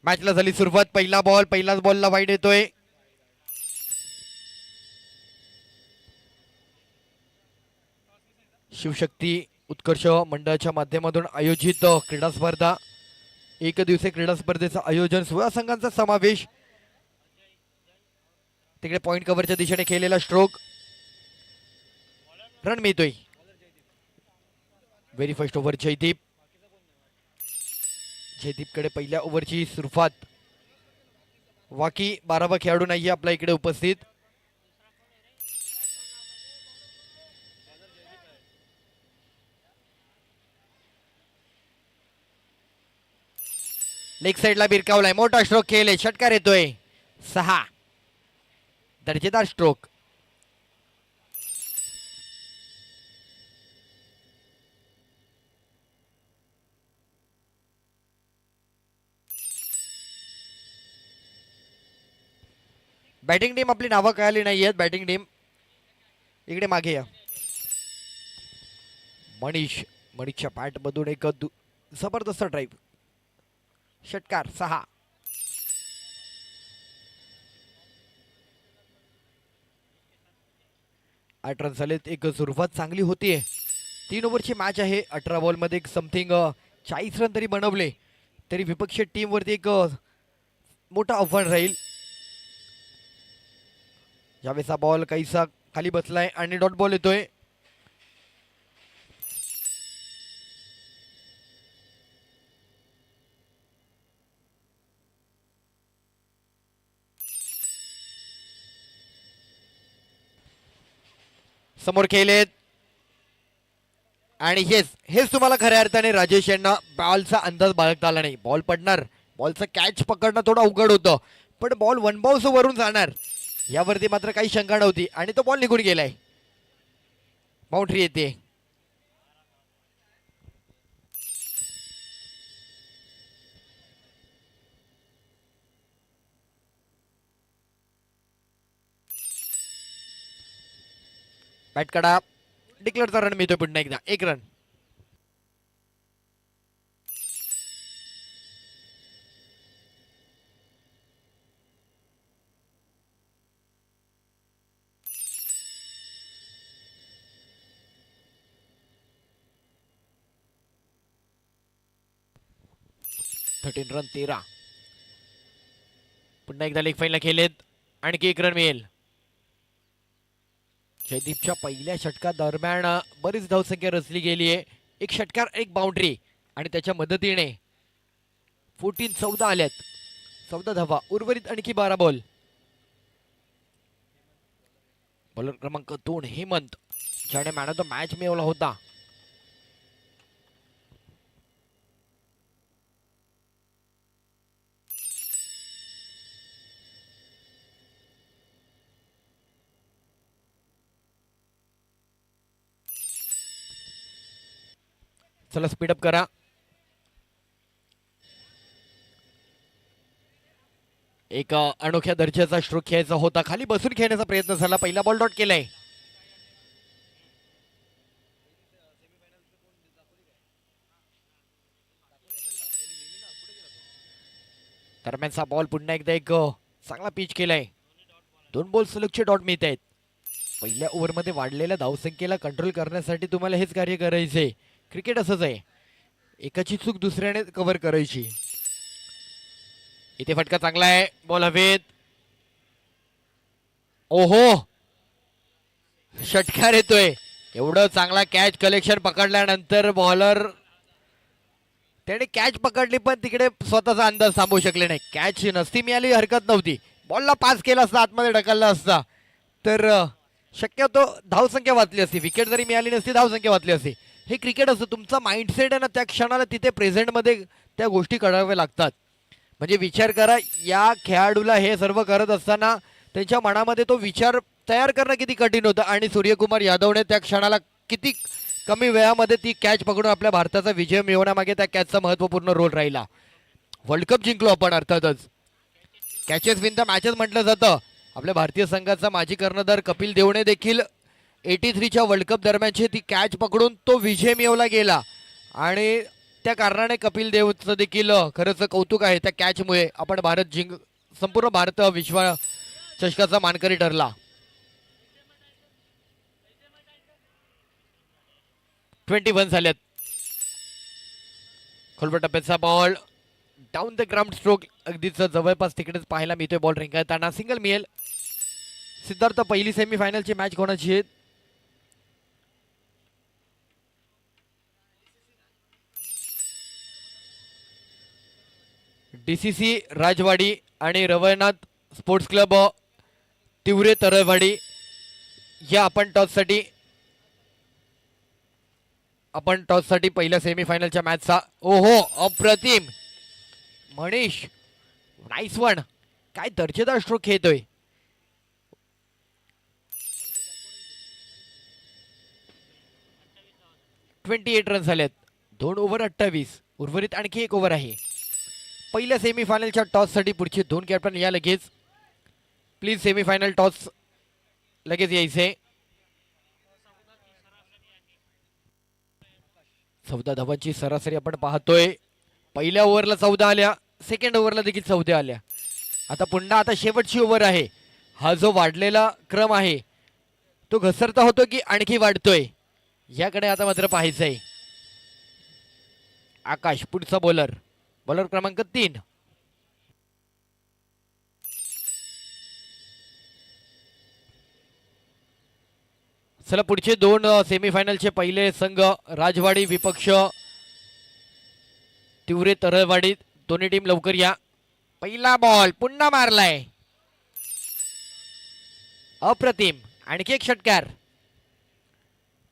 मॅचला झाली सुरुवात. पहिला बॉल, पहिलाच बॉलला वाईड येतोय. शिवशक्ती उत्कर्ष मंडळाच्या माध्यमातून आयोजित क्रीडा स्पर्धा, एक दिवसीय क्रीडा स्पर्धेचं आयोजन, 16 संघांचा समावेश. तिकडे पॉइंट कव्हरच्या दिशेने खेळलेला स्ट्रोक, रन मिळतोय. Very first over Jaydeep. जयदीपकडे पहिल्या ओव्हरची सुरुवात. बाकी 12वा खेळाडू नाहीये आपल्या इकडे उपस्थित. लेग साइडला बिरकावलाय, मोठा स्ट्रोक खेळले, षटकार येतोय. 6 दर्जेदार स्ट्रोक. बॅटिंग टीम आपली नावं कळाली नाहीयेत. बॅटिंग टीम इकडे मागे या. मनीषच्या पॅट मधून एक जबरदस्त ड्राईव्ह, षटकार. 6 8 रन झालेत. एक सुरुवात चांगली होतीये. 3 ओव्हरची मॅच आहे. 18 बॉल मध्ये समथिंग 40 रन तरी बनवले तरी विपक्षी टीम वरती एक मोठा आव्हान राहील. यावेळेचा बॉल काहीसा खाली बसलाय आणि डॉट बॉल येतोय. समोर खेळलेत आणि हेच तुम्हाला खऱ्या अर्थाने राजेश यांना बॉलचा अंदाज बाळगता आला नाही. बॉल पडणार, बॉलचं कॅच पकडणं थोडं अवघड होतं, पण बॉल वन बाउन्स वरून जाणार यावरती मात्र काही शंका नव्हती आणि तो बॉल निघून गेलाय. बाउंड्री येते. बॅट कडा, डिक्लेअरचा रन मिळतोय पुन्हा एकदा. 1 रन. रन 13. पुन्हा एकदा लेग फाईनला खेळलेत. आणखी 1 रन मिळेल. जयदीपच्या पहिल्या षटका दरम्यान बरीच धावसंख्या रचली गेली आहे. 1 षटकार 1 बाउंड्री आणि त्याच्या मदतीने 14 आल्यात. 14 धावा. उर्वरित आणखी 12 बॉल. बॉलर क्रमांक 2 हेमंत, ज्याने मॅन ऑफ द मॅच मिळवला होता. चला स्पीडअप करा. एक अनोख्या दर्जाचा स्ट्रोक खेळायचा होता. खाली बसून खेळण्याचा प्रयत्न झाला. पहिला बॉल डॉट केलाय. दरम्यानचा बॉल पुन्हा एकदा एक चांगला पिच केलाय. 2 बॉल सलगचे डॉट मिळत आहेत. पहिल्या ओव्हरमध्ये वाढलेल्या धावसंख्येला कंट्रोल करण्यासाठी तुम्हाला हेच कार्य करायचंय. क्रिकेट असंच आहे, एकाची चूक दुसऱ्याने कव्हर करायची. इथे फटका चांगला आहे. बॉल हवेत. ओहो, षटकार येतोय. एवढं चांगला कॅच कलेक्शन पकडल्यानंतर बॉलर त्याने कॅच पकडली पण तिकडे स्वतःचा अंदाज थांबवू शकले नाही. कॅच नसती मिळाली हरकत नव्हती. बॉलला पास केला असता, आतमध्ये ढकलला असता तर शक्यतो धावसंख्या वाचली असती. विकेट जरी मिळाली नसती, धावसंख्या वाचली असती. हे क्रिकेट असतं. तुमचा माइंडसेट आहे ना, त्या क्षणाला तिथे प्रेझेंटमध्ये त्या गोष्टी कराव्या लागतात. म्हणजे विचार करा, या खेळाडूला हे सर्व करत असताना त्यांच्या मनामध्ये तो विचार तयार करणं किती कठीण होतं आणि सूर्यकुमार यादवने त्या क्षणाला किती कमी वेळामध्ये ती कॅच पकडून आपल्या भारताचा विजय मिळवण्यामागे त्या कॅचचा महत्त्वपूर्ण रोल राहिला. वर्ल्ड कप जिंकलो आपण अर्थातच. कॅचेस विन द मॅचेस म्हटलं जातं. आपल्या भारतीय संघाचा माजी कर्णधार कपिल देवने देखील 83च्या वर्ल्ड कप दरम्यानची ती कॅच पकडून तो विजय मिळवला गेला आणि त्या कारणाने कपिल देवचं देखील खरंच कौतुक आहे. त्या कॅचमुळे आपण संपूर्ण भारत विश्व चषकाचा मानकरी ठरला. 21 झाल्यात. खोलवर टप्प्याचा ball down the ground stroke अगदीच जवळपास तिकडेच पाहायला मिळतोय. बॉल रिंगताना सिंगल मिळेल. सिद्धार्थ, पहिली सेमीफायनलची मॅच कोणाची आहे? DCC राजवाडी आणि रवळनाथ स्पोर्ट्स क्लब तिवरे तरळवाडी या आपण टॉससाठी पहिल्या सेमीफायनलच्या मॅचचा. ओहो, अप्रतिम मनीष, नाईस वन. काय दर्जेदार स्ट्रोक खेळतोय. ट्वेंटी 28 रन झालेत. 2 ओव्हर 28. उर्वरित आणखी 1 ओव्हर आहे. पहिल्या सेमीफायनलच्या टॉससाठी पुढचे 2 कॅप्टन या लगेच. प्लीज सेमीफायनल टॉस लगेच यायचे. 14 धावांची सरासरी आपण पाहतोय. पहिल्या ओव्हरला 14 आल्या, सेकंड ओव्हरला देखील 14 आल्या. आता शेवटची ओव्हर आहे. हा जो वाढलेला क्रम आहे तो घसरता होतो की आणखी वाढतोय याकडे आता मात्र पाहायचं आहे. आकाश पुढचा बॉलर क्रमांक 3. चला, पुढचे 2 सेमीफायनलचे पहिले संघ राजवाडी विपक्ष तिवरे तरळवाडी. दोन्ही टीम लवकर या. पहिला बॉल पुन्हा मारलाय. अप्रतिम. आणखी एक षटकार.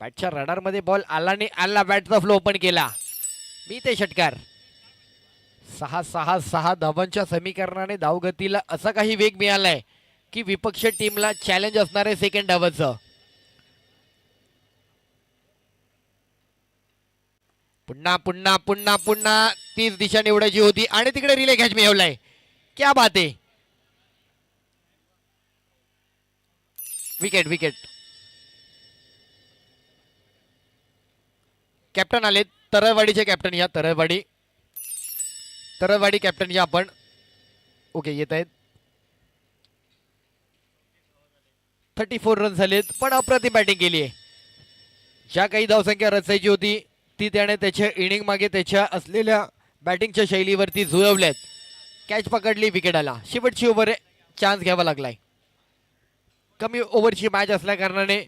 बॅटच्या रडार मध्ये बॉल आला नाही आला. बॅटचा फ्लो ओपन केला. मी ते षटकार. 6 धावांच्या समीकरणाने धावगतीला असा काही वेग मिळालाय की विपक्ष टीमला चॅलेंज असणार आहे सेकंड धावाचं. पुन्हा पुन्हा पुन्हा पुन्हा तीच दिशा निवडायची होती आणि तिकडे रिले कॅच मिळवलाय. क्या बात आहे. विकेट. कॅप्टन आले. तरळवाडीचे कॅप्टन या. तरळवाडी कॅप्टन या आपण. ओके, येत आहेत. 34 रन झालेत पण अप्रतिम बॅटिंग केली आहे. ज्या काही धावसंख्या रचायची होती ती त्याने त्याच्या इनिंग मागे त्याच्या असलेल्या बॅटिंगच्या शैलीवरती जुळवल्यात. कॅच पकडली, विकेट आला. शेवटची ओव्हर चान्स घ्यावा लागलाय. कमी ओव्हरची मॅच असल्या कारणाने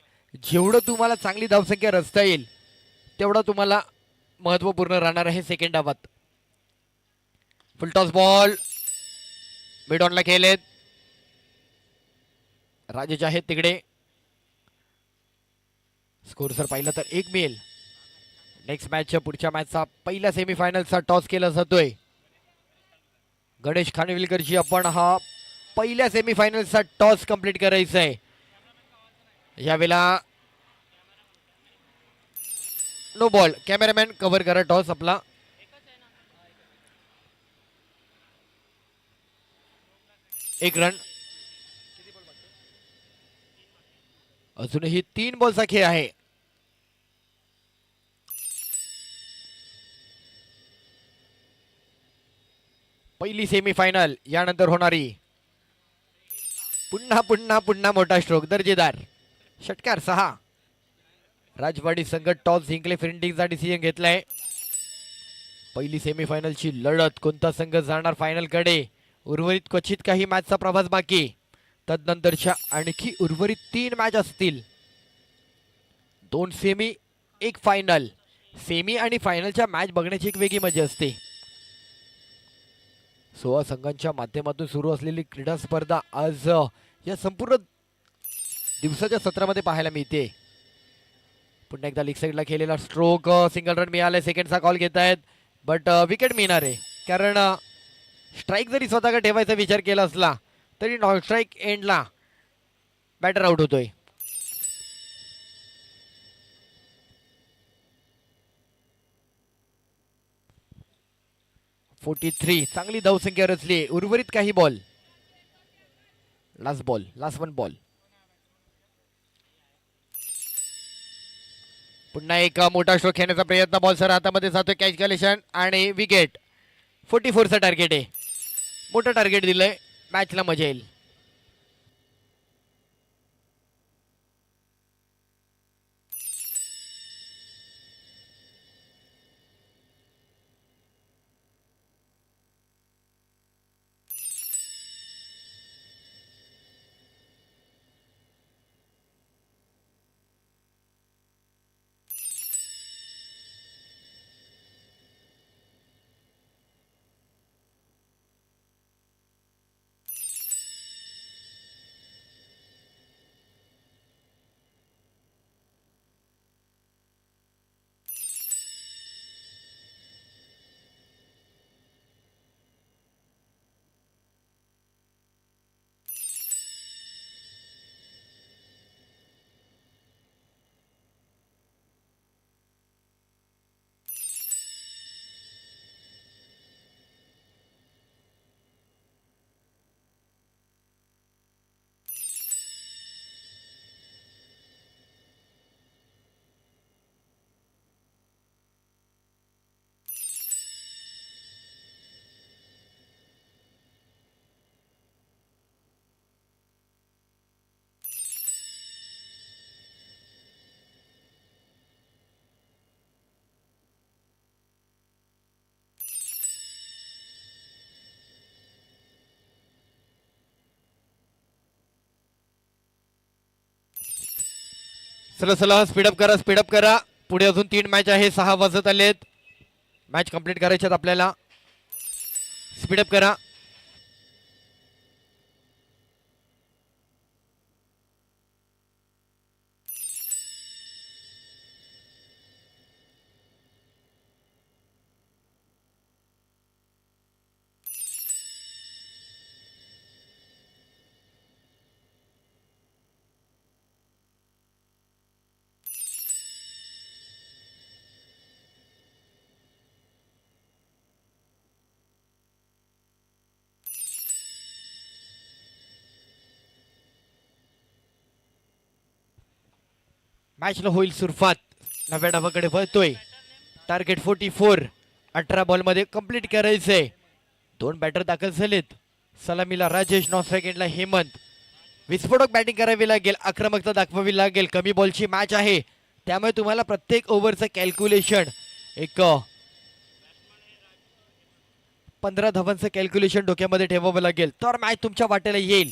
जेवढं तुम्हाला चांगली धावसंख्या रचता येईल तेवढा तुम्हाला महत्वपूर्ण राहणार आहे सेकंड डावात. फुलटॉस बॉल मिड ऑनला खेळलेत. राजेश आहेत तिकडे. स्कोर जर पाहिलं तर 1 मिळेल. नेक्स्ट मॅचच्या पुढच्या मॅचचा पहिल्या सेमीफायनलचा टॉस केला जातोय. गणेश खानविलकरजी आपण हा पहिल्या सेमीफायनलचा टॉस कंप्लीट करायचा आहे. यावेळेला नो बॉल. कॅमेरामॅन कव्हर करा टॉस आपला. एक रन. अजूनही 3 बॉलचा खेळ आहे. पहिली सेमीफायनल यानंतर होणारी. पुन्हा पुन्हा पुन्हा मोठा स्ट्रोक. दर्जेदार षटकार. 6. राजवाडी संघ टॉस जिंकले, फिल्डिंगचा डिसिजन घेतलाय. पहिली सेमीफायनलची लढत. कोणता संघ जाणार फायनल कडे? उर्वरित क्वचित काही मॅचचा प्रवास बाकी. तदनंतरच्या आणखी उर्वरित 3 मॅच असतील. 2 सेमी 1 फायनल. सेमी आणि फायनलच्या मॅच बघण्याची एक वेगळी मजा असते. 16 संघांच्या माध्यमातून सुरू असलेली क्रीडा स्पर्धा आज या संपूर्ण दिवसाच्या सत्रामध्ये पाहायला मिळते. पुन्हा एकदा लेग साईडला केलेला स्ट्रोक. सिंगल रन मिळाले. सेकंडचा कॉल घेत आहेत बट विकेट मिळणार आहे. कारण स्ट्राईक जरी स्वतःकडे ठेवायचा विचार केला असला तरी नॉन स्ट्राईक एंडला बॅटर आउट होतोय. .43 चांगली धावसंख्या रचली. उर्वरित काही बॉल. Last 1 ball. पुन्हा एक मोठा स्ट्रोक खेळण्याचा प्रयत्न, बॉल सर हातामध्ये जातोय, कॅच कलेक्शन आणि विकेट. 44चं टार्गेट आहे, मोठं टार्गेट दिलंय, मॅचला मजा येईल. चला चला, स्पीडअप करा, स्पीडअप करा. पुढे अजून 3 मॅच आहे, 6 वाजत आलेत. मॅच कंप्लीट करायच्यात आपल्याला, स्पीडअप करा. मॅचला होईल सुरुवात. नव्या डावाकडे वळतोय, टार्गेट 44, 18 बॉलमध्ये कंप्लीट करायचंय. 2 बॅटर दाखल झालेत. सलामीला राजेश, नॉन सेकंडला हेमंत. विस्फोटक बॅटिंग करावी लागेल, आक्रमकता दाखवावी लागेल. कमी बॉलची मॅच आहे, त्यामुळे तुम्हाला प्रत्येक ओव्हरचं कॅल्क्युलेशन, एक 15 धावांचं कॅल्क्युलेशन डोक्यामध्ये ठेवावं लागेल, तर मॅच तुमच्या वाटेला येईल.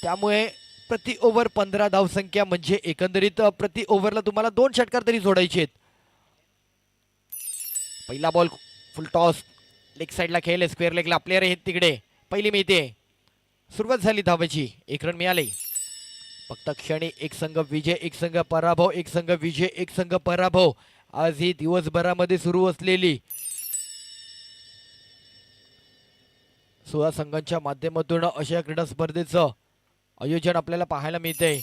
त्यामुळे प्रति ओव्हर 15 धावसंख्या, म्हणजे एकंदरीत प्रति ओव्हरला तुम्हाला 2 षटकार तरी जोडायचे आहेत. पहिला बॉल फुल टॉस, लेग साईडला खेळले, स्क्वेअर लेगला प्लेयर आहेत तिकडे. पहिली मिळते, सुरुवात झाली धावाची, 1 रन मिळाले. फक्त क्षणी एक संघ विजय, एक संघ पराभव, एक संघ विजय, एक संघ पराभव. आज ही दिवसभरामध्ये सुरू असलेली 16 संघांच्या माध्यमातून अशा क्रीडा स्पर्धेचं आयोजन आपल्याला पाहायला मिळते.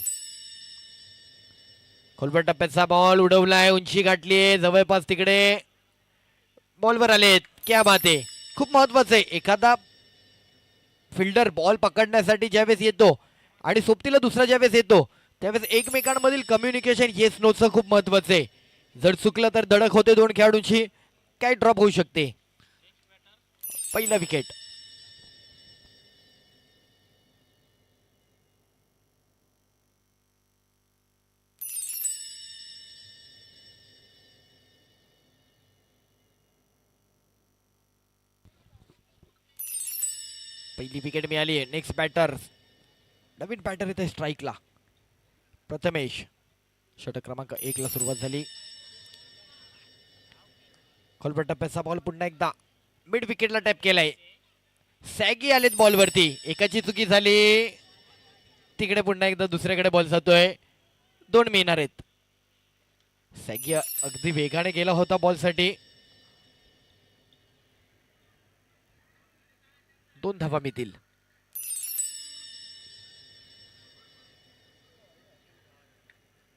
खोलवर टप्प्याचा बॉल उडवलाय, उंची गाठलीये, जवळपास तिकडे बॉलवर आलेत. क्या बात आहे, खूप महत्वाचं आहे. एखादा फिल्डर बॉल पकडण्यासाठी ज्यावेळेस येतो आणि सोबतीला दुसरा ज्यावेळेस येतो, त्यावेळेस एकमेकांमधील कम्युनिकेशन येस नोचं खूप महत्वाचं आहे. जर चुकलं तर धडक होते 2 खेळाडूंची, काय ड्रॉप होऊ शकते. पहिला विकेट. पहिली विकेट मिळाली आहे. नेक्स्ट बॅटर, नवीन बॅटर इथे स्ट्राईकला, प्रथमेश. षटक क्रमांक 1 ला सुरुवात झाली. खोलवर टप्प्याचा बॉल पुन्हा एकदा मिड विकेटला टॅप केलाय. सॅगी आलेत बॉलवरती, एकाची चुकी झाली, तिकडे पुन्हा एकदा दुसऱ्याकडे बॉल जातोय. 2 मिळणार आहेत. सॅगी अगदी वेगाने गेला होता बॉलसाठी. 2 धावा मिळतील.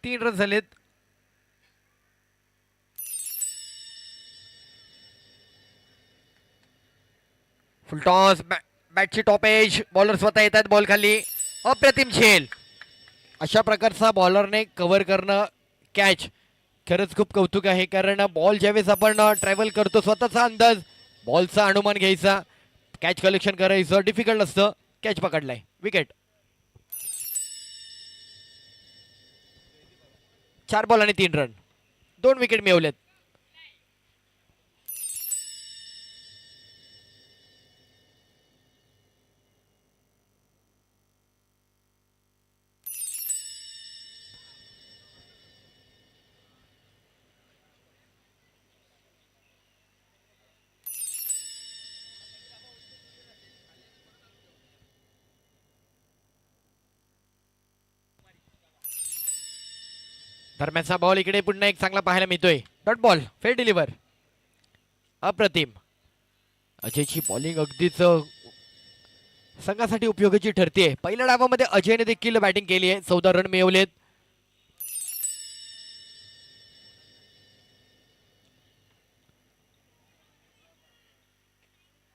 तीन रन झालेत. फुल टॉस, बॅटची टॉप एज, बॉलर स्वतः येतात बॉल खाली. अप्रतिम झेल. अशा प्रकारचा बॉलरने कव्हर करणं कॅच खरंच खूप कौतुक आहे, कारण बॉल ज्यावेळेस आपण ट्रॅव्हल करतो स्वतःचा अंदाज, बॉलचा अनुमान घ्यायचा, कॅच कलेक्शन करायचं डिफिकल्ट असतं. कॅच पकडलाय, विकेट. 4 बॉल आणि 3 रन, 2 विकेट मिळवलेत. दरम्यानचा बॉल इकडे पुन्हा एक चांगला पाहायला मिळतोय. डॉट बॉल, फेर डिलिव्हर, अप्रतिम. अजयची बॉलिंग अगदीच संघासाठी उपयोगाची ठरते. पहिल्या डावामध्ये अजयने देखील बॅटिंग केली आहे, 14 रन मिळवलेत.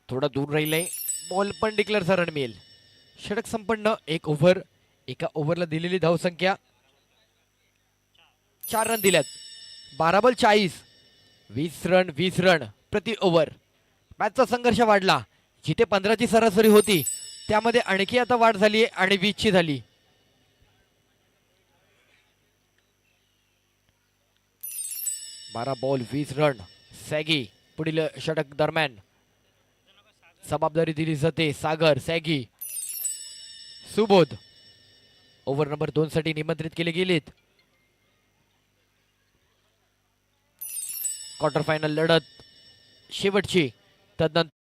थोडा दूर राहिलंय, बॉल पण डिक्लेअरचा रन मिळेल. षटक संपन्न, 1 ओव्हर. एका ओव्हरला दिलेली धावसंख्या 4 रन दिल्यात. 12 बॉल 40, 20 रन प्रति ओव्हर. मॅचचा संघर्ष वाढला. जिथे 15ची सरासरी होती त्यामध्ये आणखी आता वाढ झाली आणि 20ची झाली. बारा बॉल 20 रन. सॅगी पुढील षटक दरम्यान जबाबदारी दिली जाते. सागर, सॅगी, सुबोध ओव्हर नंबर 2 साठी निमंत्रित केले गेलेत. क्वार्टर फायनल लढत शेवटची. तदनंतर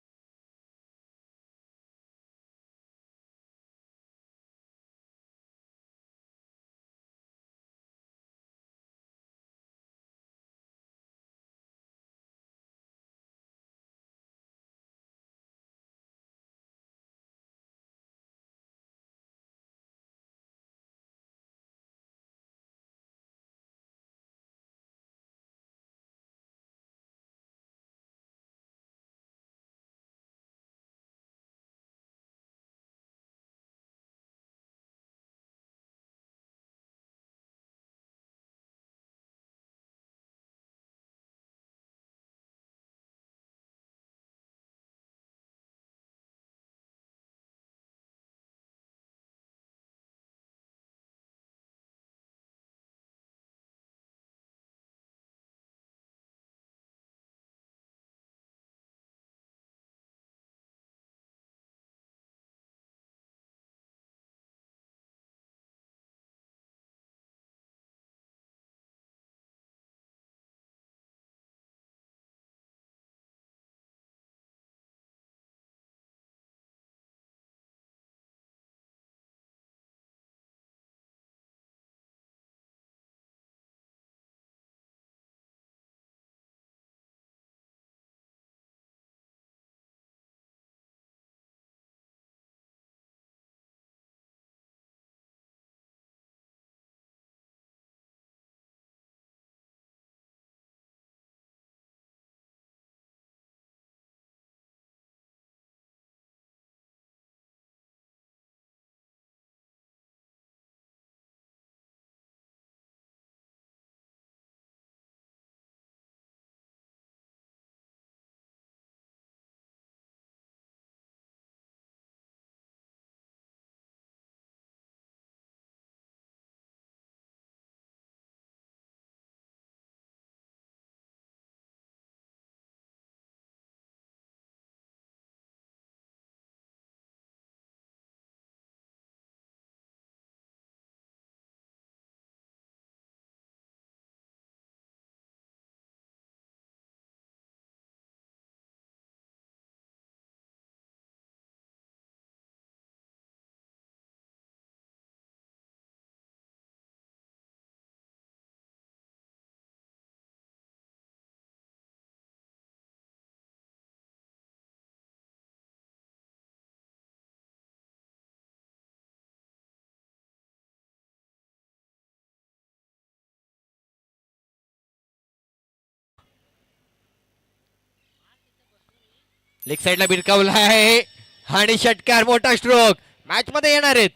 लेग साइडला भिरकावला आहे आणि षटकार, मोठा स्ट्रोक. मॅच मध्ये येणार आहेत,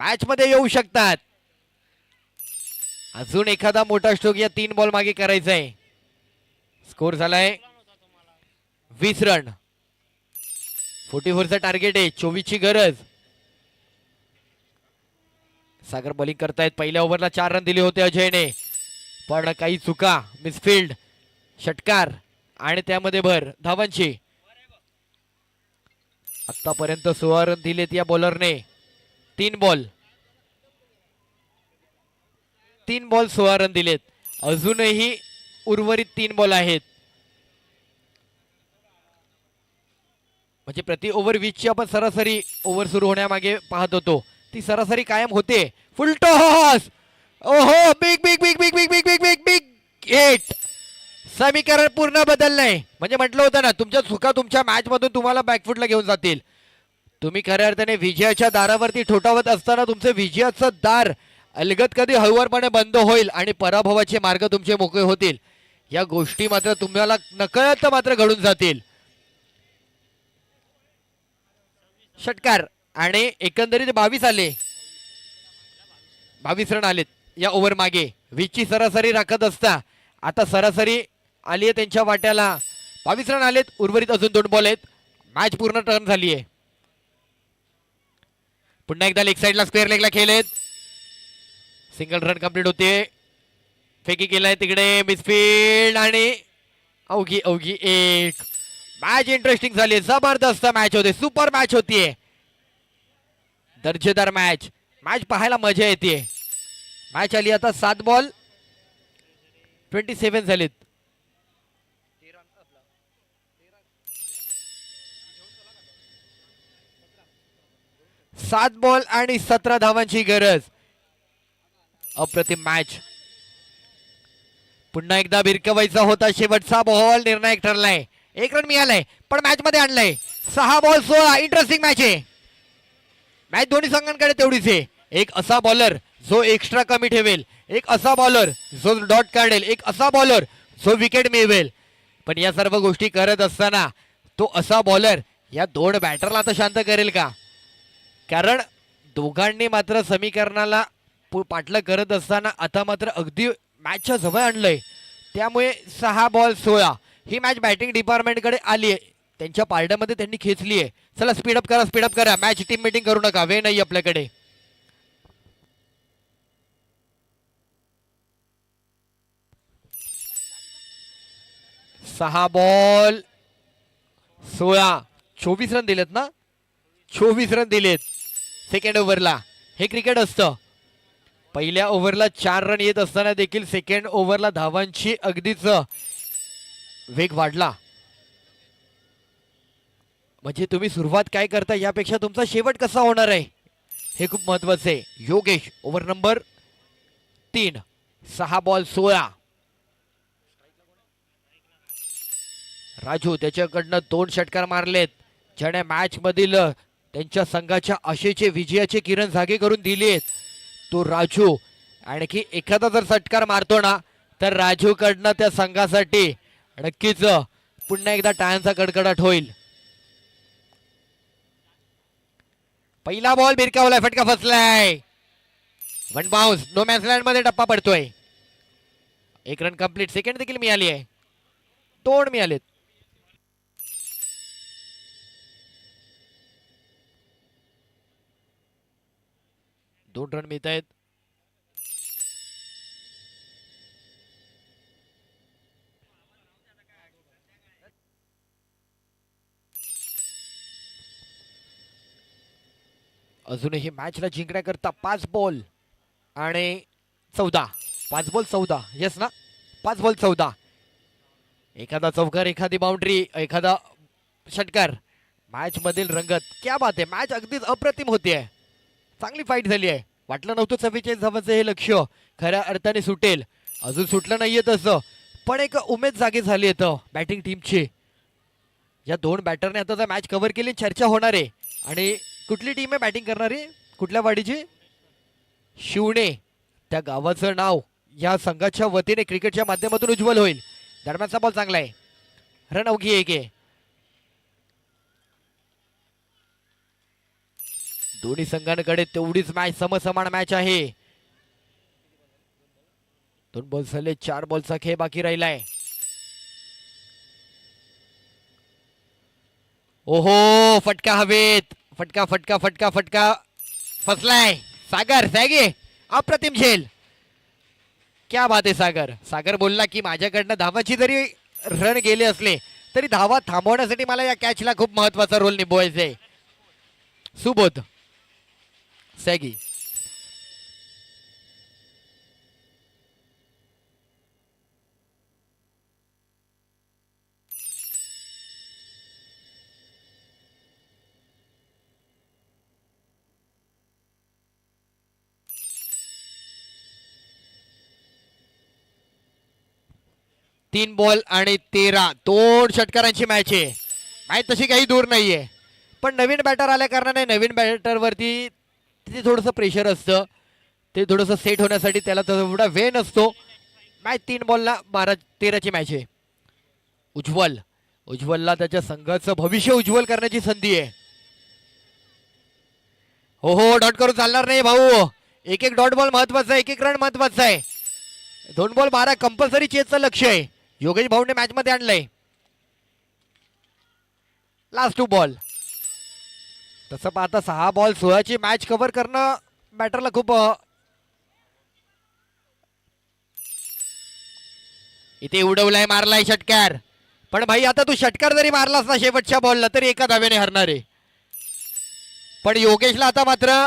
मॅच मध्ये येऊ शकतात. अजून एखादा मोठा स्ट्रोक या 3 बॉल मागे करायचा आहे. स्कोर झालाय 20 रन. 44चा टार्गेट आहे, 24 ची गरज. सागर बॉलिंग करतायत. पहिल्या ओव्हरला 4 रन दिले होते अजयने, पण काही चुका, मिसफिल्ड, षटकार आणि त्यामध्ये भर धावांची. आतापर्यंत 16 रन दिलेत या बॉलरने. 3 बॉल 16 रन दिलेत. अजूनही उर्वरित 3 बॉल आहेत. म्हणजे प्रति ओव्हर 20 ची आपण सरासरी ओव्हर सुरू होण्यामागे पाहत होतो, ती सरासरी कायम होते. Full toss. ओहो, big big big big big big big big big hit. समीकरण पूर्ण बदललंय. म्हणजे म्हटलं होतं ना, तुमच्या चुका तुमच्या मॅच मधून तुम्हाला बॅकफुटला घेऊन जातील. तुम्ही खऱ्या अर्थाने विजयाच्या दारावरती ठोठावत असताना तुमचं विजयाचं दार अलगद कधी हळूवारपणे बंद होईल आणि पराभवाचे मार्ग तुमचे मोकळे होतील, या गोष्टी मात्र तुम्हाला नकळत मात्र घडून जातील. षटकार आणि एकंदरीत 22 आले. 22 रन आलेत या ओव्हर मागे. 20 ची सरासरी राखत असता आता सरासरी आली आहे त्यांच्या वाट्याला. 22 रन आलेत. उर्वरित अजून 2 बॉल आहेत. मॅच पूर्ण टर्न झाली आहे. पुन्हा एकदा लेग साइडला स्क्वेअर लेगला खेळलेत. सिंगल रन कंप्लीट होते. फेकी केलाय तिकडे, मिसफील्ड आणि अवघी अवघी एक. मॅच इंटरेस्टिंग झाली. जबरदस्त मॅच होते. सुपर मॅच होतीये. दर्जेदार मॅच. मॅच पाहायला मजा येते. मॅच आली आता 7 बॉल 27 झालेत. 7 बॉल आणि 17 धावांची गरज. अप्रतिम मॅच. पुन्हा एकदा भिरकवायचा होता. शेवटचा बॉल निर्णायक ठरलाय. 1 रन मिळालाय पण मॅच मध्ये आणलाय. 6 बॉल 16. इंटरेस्टिंग मॅच आहे. मॅच दोन्ही संघांकडे तेवढीच आहे. एक असा बॉलर जो एक्स्ट्रा कमी ठेवेल, एक असा बॉलर जो डॉट काढेल, एक असा बॉलर जो विकेट मिळवेल. पण या सर्व गोष्टी करत असताना तो असा बॉलर या 2 बॅटरला आता शांत करेल का? कारण दोघांनी मात्र समीकरणाला पाठलं करत असताना आता मात्र अगदी मॅचच्या जवळ आणलंय. त्यामुळे 6 बॉल 16 ही मॅच बॅटिंग डिपार्टमेंटकडे आली आहे. त्यांच्या पारड्यामध्ये त्यांनी खेचली आहे. चला स्पीडअप करा, स्पीडअप करा. मॅच टीम मीटिंग करू नका, वेळ नाही आपल्याकडे. सहा बॉल 16. 24 रन दिलेत ना? 24 रन दिलेत सेकंड ओव्हरला. हे क्रिकेट असतं. पहिल्या ओव्हरला 4 रन येत असताना देखील सेकंड ओव्हरला धावांची अगदीच वेग वाढला. म्हणजे तुम्ही सुरुवात काय करता यापेक्षा तुमचा शेवट कसा होणार आहे हे खूप महत्वाचं आहे. Yogesh over number 3. 6 ball 16. Raju त्याच्याकडनं 2 षटकार मारलेत, ज्याने मॅच मधील त्यांच्या संघाच्या आशेचे विजयाचे किरण जागे करून दिलेत. तो राजू आणखी एखादा जर षटकार मारतो ना तर राजू कडनं त्या संघासाठी नक्कीच पुन्हा एकदा टाळ्यांचा कडकडाट होईल. पहिला बॉल भिरकावलाय, फटका फसलाय. 1 बाउन्स. नो मॅन्स लँड मध्ये टप्पा पडतोय. 1 रन कंप्लीट. सेकंड देखील मिळाली आहे. 2 मिळालेत. दोन रन मिळत आहेत. अजूनही मॅचला जिंकण्याकरता 5 बॉल आणि 14. 5 बॉल 14. येस ना? 5 बॉल 14. एखादा चौकार, एखादी बाउंड्री, एखादा षटकार. मॅच मधील रंगत क्या बात आहे. मॅच अगदीच अप्रतिम होतीये. चांगली फाईट झाली आहे. वाटलं नव्हतं 44 धावांचं हे लक्ष खऱ्या अर्थाने सुटेल. अजून सुटलं नाहीये तसं, पण एक उमेद जागी झाली आहे बॅटिंग टीमची. या 2 बॅटरने आता जर मॅच कव्हर केली चर्चा होणार आहे. आणि कुठली टीम आहे बॅटिंग करणारी? कुठल्या वाडीची? शिवणे. त्या गावाचं नाव या संघाच्या वतीने क्रिकेटच्या माध्यमातून उज्ज्वल होईल. दरम्यानचा बॉल चांगला आहे. रन अवघी 1 आहे. दोन्ही संघांकडे तेवढीच मॅच समसमान मॅच आहे. 2 बॉल झाले, 4 बॉलचा खेळ बाकी राहिलाय. ओहो, फटका हवेत, फटका फटका फटका फटका फसलाय. सागर सॅगे अप्रतिम झेल. क्या बात आहे सागर. सागर बोलला की माझ्याकडनं धावाची जरी रन गेले असले तरी धावा थांबवण्यासाठी मला या कॅचला खूप महत्वाचा रोल निभवायचा आहे. सुबोध सॅगी. तीन बॉल आणि 13. 2 षटकारांची मॅच आहे. मॅच तशी काही दूर नाहीये, पण नवीन बॅटर आल्या कारणाने नवीन बॅटरवरती तिथे थोडंसं प्रेशर असतं. ते थोडंसं सेट होण्यासाठी त्याला तेवढा वेळ नसतो. मॅच 3 बॉलला 12-13ची मॅच आहे. उज्ज्वलला त्याच्या संघाचं भविष्य उज्ज्वल करण्याची संधी आहे. हो हो, डॉट करून चालणार नाही भाऊ. एक एक डॉट बॉल महत्वाचा आहे, एक एक रन महत्वाचा आहे. 2 बॉल 12 कंपल्सरी चेसचं लक्ष आहे. योगेश भाऊने मॅच मध्ये आणलंय. Last 2 ball. तसं पाहता 6 बॉल 16ची मॅच कव्हर करणं बॅटरला खूप इथे उडवलाय, मारलाय षटकार. पण भाई आता तू षटकार जरी मारलास ना शेवटच्या बॉलला तरी एका धाव्याने हरणार आहे. पण योगेशला आता मात्र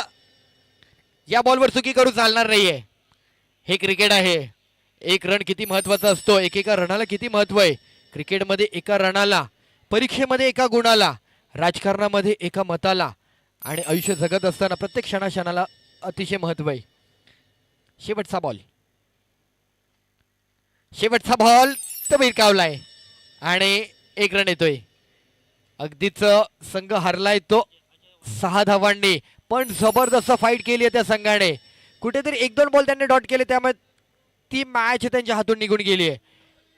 या बॉलवर चुकी करू चालणार नाहीये. हे क्रिकेट आहे. एक रन किती महत्वाचा असतो, एकेका रनाला किती महत्व आहे. क्रिकेटमध्ये एका रनाला, परीक्षेमध्ये एका गुणाला, राजकारणामध्ये एका मताला आणि आयुष्य जगत असताना प्रत्येक क्षणाक्षणाला अतिशय महत्व आहे. शेवटचा बॉल, शेवटचा बॉल तर भिरकावलाय आणि 1 रन येतोय. अगदीच संघ हरलाय तो 6 धावांनी, पण जबरदस्त फाईट केली आहे त्या संघाने. कुठेतरी 1-2 बॉल त्यांनी डॉट केले, त्यामुळे ती मॅच त्यांच्या हातून निघून गेली आहे.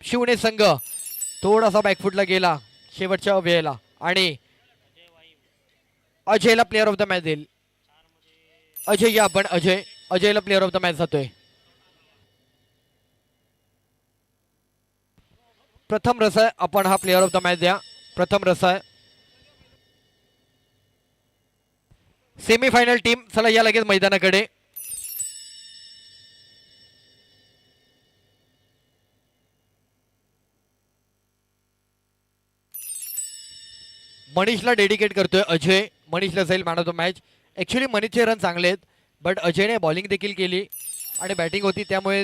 शिवने संघ थोडासा बॅकफुटला गेला शेवटच्या वेळेला आणि अजयला प्लेअर ऑफ द मॅच देईल. अजय या आपण, अजयला प्लेअर ऑफ द मॅच जातोय. प्रथम रसाय आपण हा प्लेअर ऑफ द मॅच द्या. प्रथम रसाय सेमीफायनल टीम. चला या लगेच मैदानाकडे. मनीषला डेडिकेट करतोय अजय. मनीषला जाईल man of the match. Actually मनीषचे रन चांगले आहेत, बट अजयने बॉलिंग देखील केली आणि बॅटिंग होती, त्यामुळे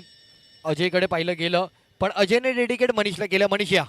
अजयकडे पाहिलं गेलं. पण अजयने डेडिकेट मनीषला केलं. मनीष या.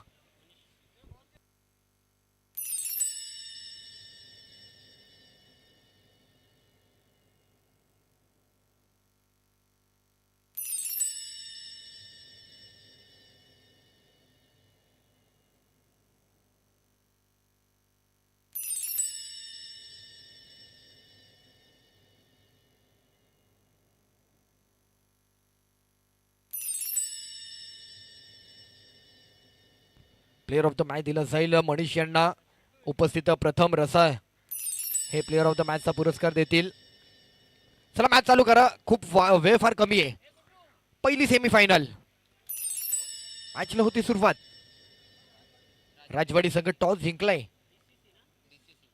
प्लेअर ऑफ द मॅच दिला जाईल मनीष यांना. उपस्थित प्रथम रसाय हे प्लेअर ऑफ द मॅचचा पुरस्कार देतील. चला मॅच चालू करा. खूप वेळ फार कमी आहे. पहिली सेमीफायनल मॅचला होती सुरुवात. राजवाडी संघ टॉस जिंकलाय.